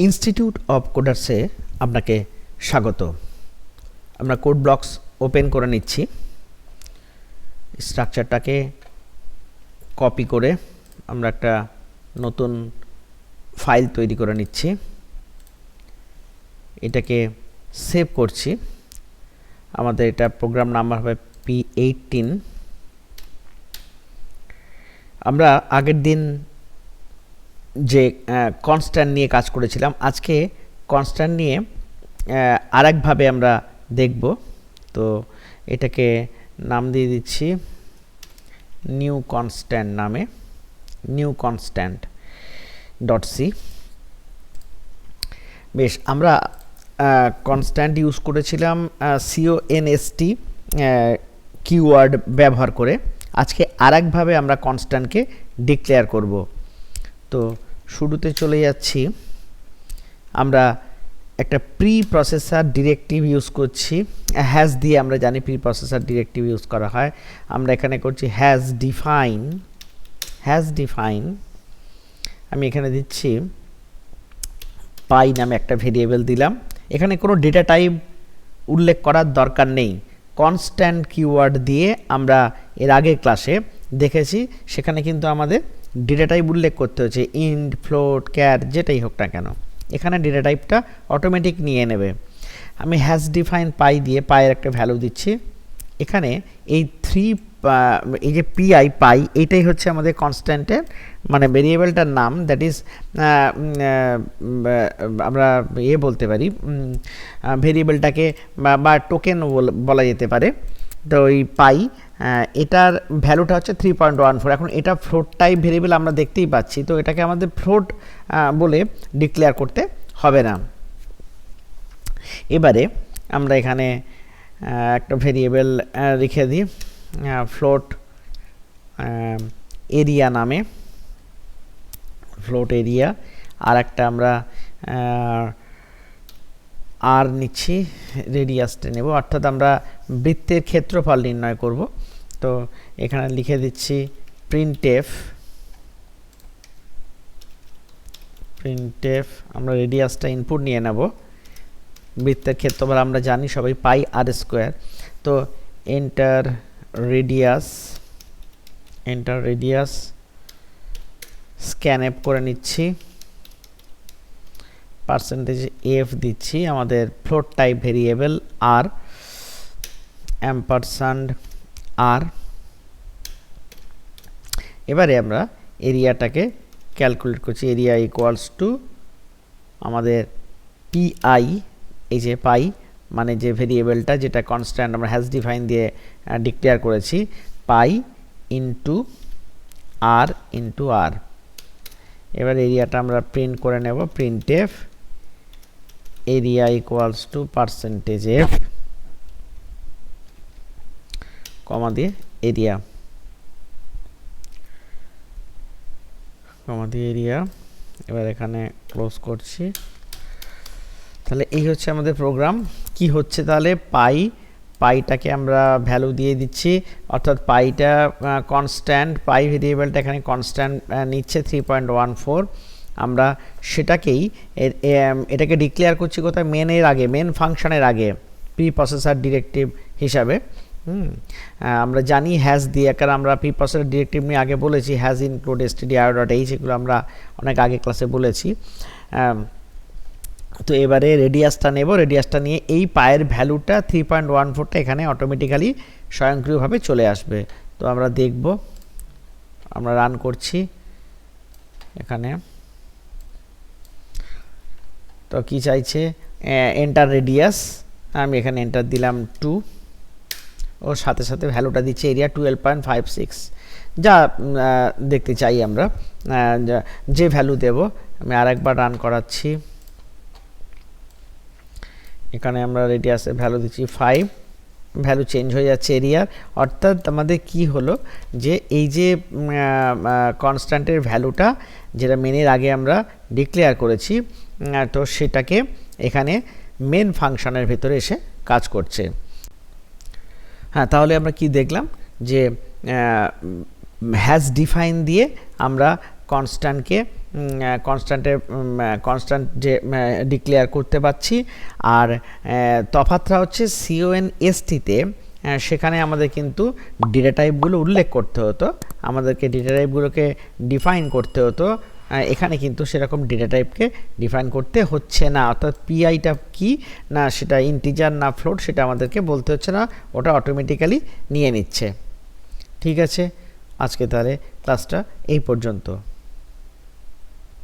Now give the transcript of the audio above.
Institute of কোডার্সে আপনাকে স্বাগত। আমরা কোড ব্লকস ওপেন করে নিচ্ছি। স্ট্রাকচারটাকে কপি করে আমরা একটা নতুন ফাইল তৈরি করে নিচ্ছি। এটাকে সেভ করছি। আমাদের এটা প্রোগ্রাম নাম্বার হবে P18। আমরা আগের দিন যে কনস্ট্যান্ট নিয়ে কাজ করেছিলাম, আজকে কনস্ট্যান্ট নিয়ে আরেকভাবে আমরা দেখব। তো এটাকে নাম দিয়ে দিচ্ছি নিউ কনস্ট্যান্ট নামে, নিউ কনস্ট্যান্ট ডট সি। বেশ, আমরা কনস্ট্যান্ট ইউজ করেছিলাম CONST কিওয়ার্ড ব্যবহার করে। আজকে আরেকভাবে আমরা কনস্ট্যান্টকে ডিক্লেয়ার করব। তো শুরুতে চলে যাচ্ছি। আমরা একটা প্রি প্রসেসর ডিরেক্টিভ ইউজ করছি। হ্যাশ দিয়ে আমরা জানি প্রি প্রসেসর ডিরেক্টিভ ইউজ করা হয়। আমরা এখানে করছি হ্যাশ ডিফাইন। আমি এখানে দিচ্ছি পাই নামে একটা ভেরিয়েবল দিলাম। এখানে কোনো ডেটা টাইপ উল্লেখ করার দরকার নেই। কনস্ট্যান্ট কিওয়ার্ড দিয়ে আমরা এর আগের ক্লাসে দেখেছি, সেখানে কিন্তু আমাদের ডেটা টাইপ উল্লেখ করতে হচ্ছে, ইন্ট, ফ্লোট, ক্যার, যেটাই হোক না কেন। এখানে ডেটা টাইপটা অটোমেটিক নিয়ে নেবে। আমি হ্যাশ ডিফাইন পাই দিয়ে পায়ের একটা ভ্যালু দিচ্ছি। এখানে এই এই যে পাই এইটাই হচ্ছে আমাদের কনস্ট্যান্টের মানে ভেরিয়েবলটার নাম। দ্যাট ইজ আমরা বলতে পারি ভেরিয়েবলটাকে বা টোকেন বলা যেতে পারে। তো এই পাই এটার ভ্যালুটা হচ্ছে 3.14। এখন এটা ফ্লোট টাইপ ভেরিয়েবল আমরা দেখতেই পাচ্ছি, তো এটাকে আমাদের ফ্লোট বলে ডিক্লেয়ার করতে হবে না। এবারে আমরা এখানে একটা ভেরিয়েবল রেখে দিই ফ্লোট এরিয়া নামে, ফ্লোট এরিয়া। আর একটা আমরা আর নিচ্ছি, রেডিয়াসটা নেব, অর্থাৎ আমরা বৃত্তের ক্ষেত্রফল নির্ণয় করব। তো এখানে লিখে দিচ্ছি প্রিন্টএফ। আমরা রেডিয়াসটা ইনপুট নিয়ে নেব। বৃত্তের ক্ষেত্রফল আমরা জানি সবাই পাই আর স্কোয়ার। তো এন্টার রেডিয়াস স্ক্যান এফ করে নিচ্ছি, %f দিচ্ছি। আমাদের ফ্লোট টাইপ ভেরিয়েবল আর $r। এবারে আমরা এরিয়াটাকে ক্যালকুলেট করছি। এরিয়া ইকুয়ালস টু আমাদের PI, এই যে পাই মানে যে ভেরিয়েবলটা যেটা কনস্ট্যান্ট আমরা হ্যাশ ডিফাইন দিয়ে ডিক্লেয়ার করেছি, পাই ইন্টু আর। এবার এরিয়াটা আমরা প্রিন্ট করে নেব, printf area equals to %f কমা দিয়ে এরিয়া, এবার এখানে ক্লোজ করছি। তাহলে এই হচ্ছে আমাদের প্রোগ্রাম। কি হচ্ছে তাহলে, পাইটাকে আমরা ভ্যালু দিয়ে দিচ্ছি, অর্থাৎ পাইটা কনস্ট্যান্ট, পাই ভেরিয়েবলটা এখানে কনস্ট্যান্ট নিচ্ছে 3.14। আমরা সেটাকেই এটাকে ডিক্লেয়ার করছি কোথায়, মেন ফাংশনের আগে প্রি প্রসেসর ডিরেক্টিভ হিসাবে। আমরা জানি হ্যাশ দিয়ে, কারণ আমরা প্রি প্রসেসর ডিরেক্টিভ নিয়ে আগে বলেছি, হ্যাজ ইনক্লুড stdio.h, এগুলো আমরা অনেক আগে ক্লাসে বলেছি। তো এবারে রেডিয়াসটা নেব, রেডিয়াসটা নিয়ে এই পায়ের ভ্যালুটা 3.14টা এখানে অটোমেটিক্যালি স্বয়ংক্রিয়ভাবে চলে আসবে। তো আমরা দেখব, আমরা রান করছি এখানে। তো কি চাইছে, এন্টার রেডিয়াস, আমি এখানে এন্টার দিলাম 2, ওর সাথে সাথে ভ্যালুটা দিচ্ছে এরিয়া 12.56, যা দেখতে চাই আমরা, যে ভ্যালু দেব। আমি আরেকবার রান করাচ্ছি। এখানে আমরা রেডিয়াসের ভ্যালু দিচ্ছি 5, ভ্যালু চেঞ্জ হয়ে যাচ্ছে এরিয়ার। অর্থাৎ আমাদের কি হলো, যে এই যে কনস্ট্যান্টের ভ্যালুটা যেটা মেনের আগে আমরা ডিক্লেয়ার করেছি, তো সেটাকে এখানে মেন ফাংশনের ভেতরে এসে কাজ করছে। হ্যাঁ, তাহলে আমরা কি দেখলাম, যে হ্যাশ ডিফাইন দিয়ে আমরা কনস্ট্যান্টকে কনস্ট্যান্ট যে ডিক্লেয়ার করতে পারছি। আর তফাৎটা হচ্ছে CONST-তে সেখানে আমাদের কিন্তু ডেটা টাইপগুলো উল্লেখ করতে হতো, আমাদেরকে ডেটা টাইপগুলোকে ডিফাইন করতে হতো। এখানে কিন্তু সেরকম ডেটা টাইপকে ডিফাইন করতে হচ্ছে না, অর্থাৎ পিআইটা কি না সেটা ইন্টিজার না ফ্লোট সেটা আমাদেরকে বলতে হচ্ছে না, ওটা অটোমেটিক্যালি নিয়ে নিচ্ছে। ঠিক আছে, আজকে তাহলে ক্লাসটা এই পর্যন্ত।